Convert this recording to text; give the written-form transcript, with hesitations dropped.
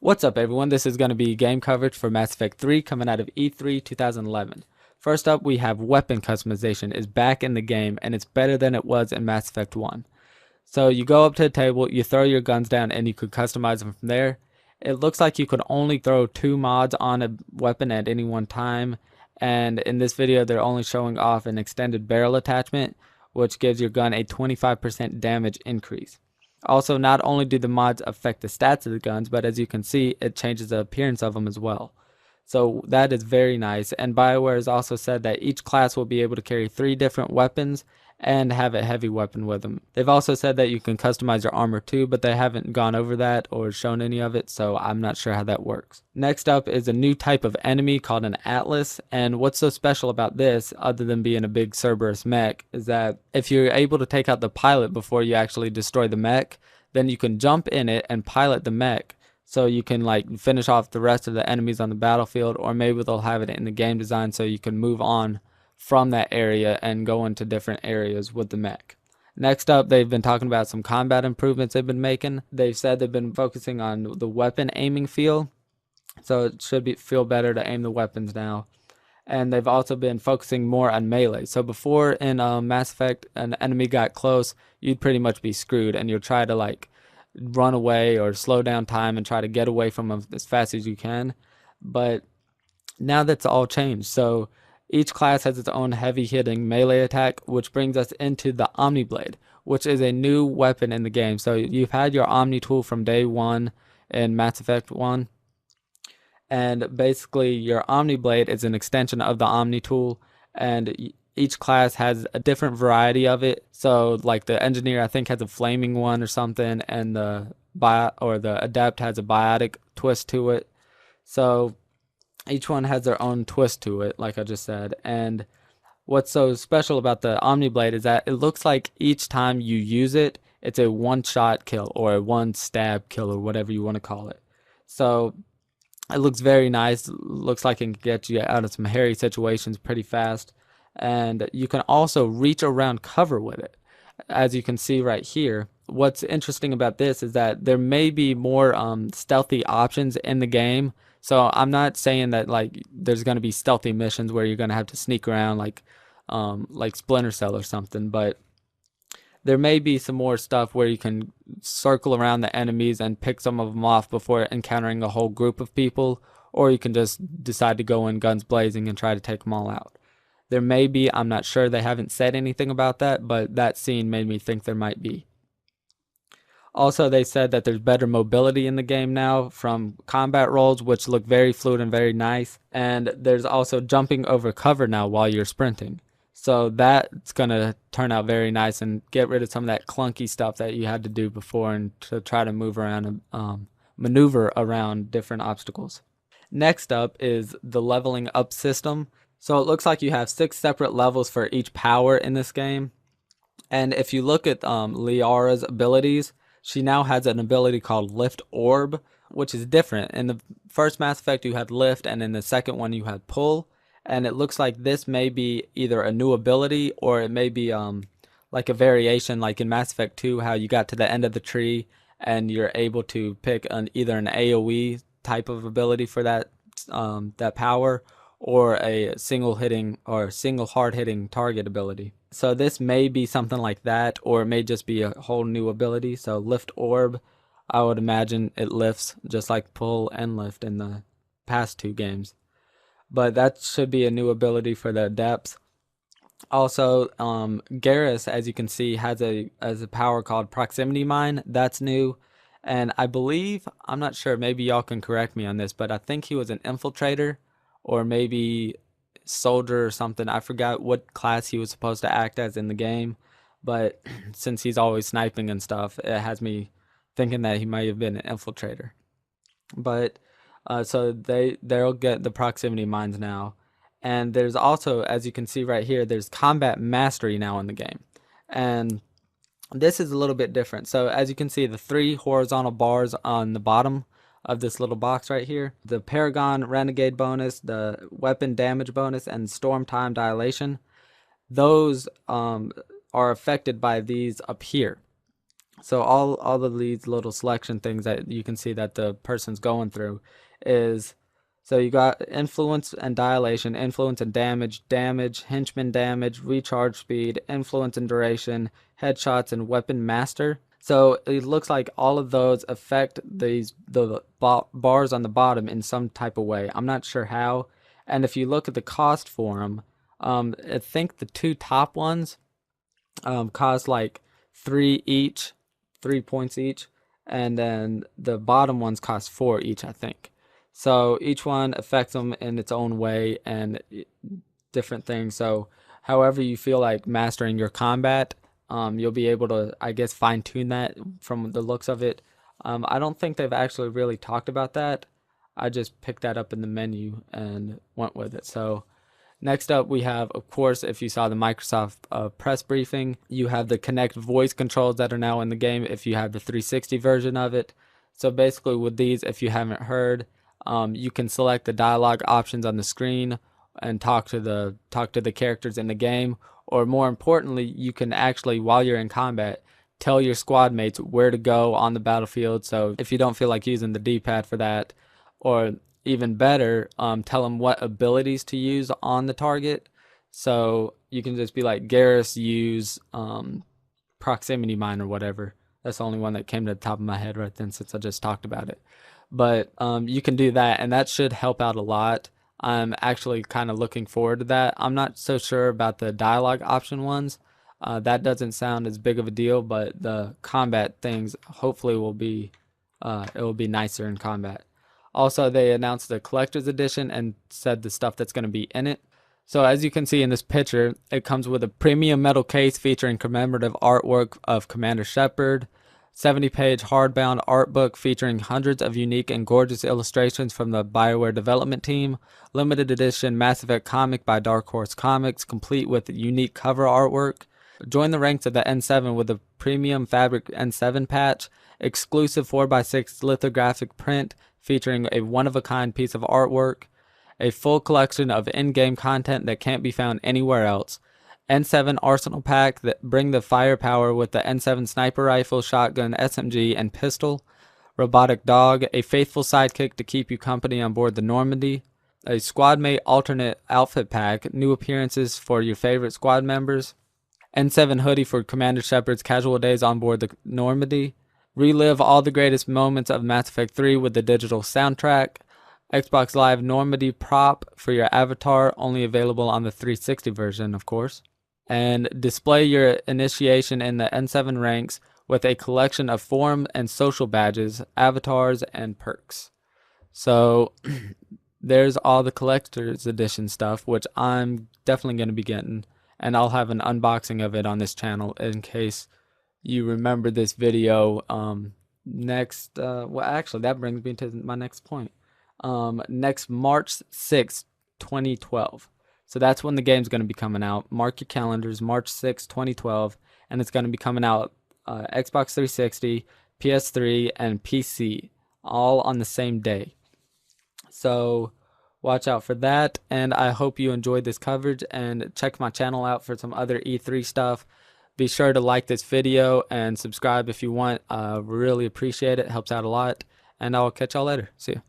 What's up, everyone? This is going to be game coverage for Mass Effect 3 coming out of E3 2011. First up, we have weapon customization is back in the game, and it's better than it was in Mass Effect 1. So you go up to the table, you throw your guns down, and you could customize them from there. It looks like you could only throw 2 mods on a weapon at any one time, and in this video they're only showing off an extended barrel attachment, which gives your gun a 25% damage increase. Also, not only do the mods affect the stats of the guns, but as you can see, it changes the appearance of them as well. So that is very nice, and BioWare has also said that each class will be able to carry 3 different weapons and have a heavy weapon with them. They've also said that you can customize your armor too, but they haven't gone over that or shown any of it, so I'm not sure how that works. Next up is a new type of enemy called an Atlas, and what's so special about this, other than being a big Cerberus mech, is that if you're able to take out the pilot before you actually destroy the mech, then you can jump in it and pilot the mech, so you can like finish off the rest of the enemies on the battlefield, or maybe they'll have it in the game design so you can move on from that area and go into different areas with the mech. Next up, they've been talking about some combat improvements they've been making. They've said they've been focusing on the weapon aiming feel, so it should feel better to aim the weapons now. And they've also been focusing more on melee. So before in Mass Effect, an enemy got close, you'd pretty much be screwed, and you'll try to like run away or slow down time and try to get away from them as fast as you can. But now that's all changed. So each class has its own heavy-hitting melee attack, which brings us into the Omni Blade, which is a new weapon in the game. So you've had your Omni tool from day one in Mass Effect 1, and basically your Omni Blade is an extension of the Omni tool, and each class has a different variety of it. So like the engineer, I think, has a flaming one or something, and the adept has a biotic twist to it. So each one has their own twist to it, like I just said. And what's so special about the Omni Blade is that it looks like each time you use it, it's a one-shot kill or a one-stab kill or whatever you want to call it. So it looks very nice. It looks like it can get you out of some hairy situations pretty fast. And you can also reach around cover with it, as you can see right here. What's interesting about this is that there may be more stealthy options in the game. So I'm not saying that like there's going to be stealthy missions where you're going to have to sneak around like Splinter Cell or something, but there may be some more stuff where you can circle around the enemies and pick some of them off before encountering a whole group of people, or you can just decide to go in guns blazing and try to take them all out. There may be, I'm not sure, they haven't said anything about that, but that scene made me think there might be. Also, they said that there's better mobility in the game now from combat rolls, which look very fluid and very nice. And there's also jumping over cover now while you're sprinting. So that's going to turn out very nice and get rid of some of that clunky stuff that you had to do before and to try to move around and maneuver around different obstacles. Next up is the leveling up system. So it looks like you have 6 separate levels for each power in this game. And if you look at Liara's abilities, she now has an ability called Lift Orb, which is different. In the first Mass Effect, you had Lift, and in the second one, you had Pull. And it looks like this may be either a new ability or it may be like a variation, like in Mass Effect 2, how you got to the end of the tree and you're able to pick either an AoE type of ability for that power, or a single hard hitting target ability. So this may be something like that, or it may just be a whole new ability. So Lift Orb, I would imagine it lifts just like Pull and Lift in the past 2 games. But that should be a new ability for the Adepts. Also, Garrus, as you can see, has a power called Proximity Mine. That's new. And I believe, I'm not sure, maybe y'all can correct me on this, but I think he was an infiltrator, or maybe soldier or something. I forgot what class he was supposed to act as in the game, but since he's always sniping and stuff, it has me thinking that he might have been an infiltrator. But so they'll get the proximity mines now. And there's also, as you can see right here, there's combat mastery now in the game, and this is a little bit different. So as you can see, the 3 horizontal bars on the bottom of this little box right here, the Paragon Renegade bonus, the weapon damage bonus, and storm time dilation, those are affected by these up here. So all of these little selection things that you can see that the person's going through is, so you got influence and dilation, influence and damage, damage, henchman damage, recharge speed, influence and duration, headshots, and weapon master. So it looks like all of those affect the bars on the bottom in some type of way. I'm not sure how. And if you look at the cost for them, I think the two top ones cost like three each, 3 points each, and then the bottom ones cost four each, I think. So each one affects them in its own way and different things. So however you feel like mastering your combat, you'll be able to, I guess, fine tune that from the looks of it. I don't think they've actually really talked about that. I just picked that up in the menu and went with it. So next up, we have, of course, if you saw the Microsoft press briefing, you have the Kinect voice controls that are now in the game if you have the 360 version of it. So basically with these, if you haven't heard, you can select the dialogue options on the screen and talk to the characters in the game, or more importantly, you can actually, while you're in combat, tell your squad mates where to go on the battlefield. So if you don't feel like using the D-pad for that, or even better, tell them what abilities to use on the target. So you can just be like, Garrus, use proximity mine or whatever. That's the only one that came to the top of my head right then, since I just talked about it. But you can do that, and that should help out a lot. I'm actually kind of looking forward to that. I'm not so sure about the dialogue option ones. That doesn't sound as big of a deal, but the combat things hopefully will be it will be nicer in combat. Also, they announced the collector's edition and said the stuff that's going to be in it. So as you can see in this picture, it comes with a premium metal case featuring commemorative artwork of Commander Shepard, 70-page hardbound art book featuring hundreds of unique and gorgeous illustrations from the BioWare development team, limited edition Mass Effect comic by Dark Horse Comics, complete with unique cover artwork. Join the ranks of the N7 with a premium fabric N7 patch, exclusive 4x6 lithographic print featuring a one-of-a-kind piece of artwork, a full collection of in-game content that can't be found anywhere else, N7 Arsenal Pack that bring the firepower with the N7 sniper rifle, shotgun, SMG, and pistol, Robotic Dog, a faithful sidekick to keep you company on board the Normandy, a squad mate alternate outfit pack, new appearances for your favorite squad members, N7 hoodie for Commander Shepard's casual days on board the Normandy, relive all the greatest moments of Mass Effect 3 with the digital soundtrack, Xbox Live Normandy prop for your avatar, only available on the 360 version, of course, and display your initiation in the N7 ranks with a collection of forum and social badges, avatars, and perks. So there's all the collector's edition stuff, which I'm definitely going to be getting, and I'll have an unboxing of it on this channel in case you remember this video. Next, well, actually, that brings me to my next point. Next March 6th, 2012. So that's when the game's going to be coming out. Mark your calendars, March 6th, 2012, and it's going to be coming out Xbox 360, PS3, and PC, all on the same day. So watch out for that, and I hope you enjoyed this coverage, and check my channel out for some other E3 stuff. Be sure to like this video and subscribe if you want. Really appreciate it. Helps out a lot, and I'll catch y'all later. See ya.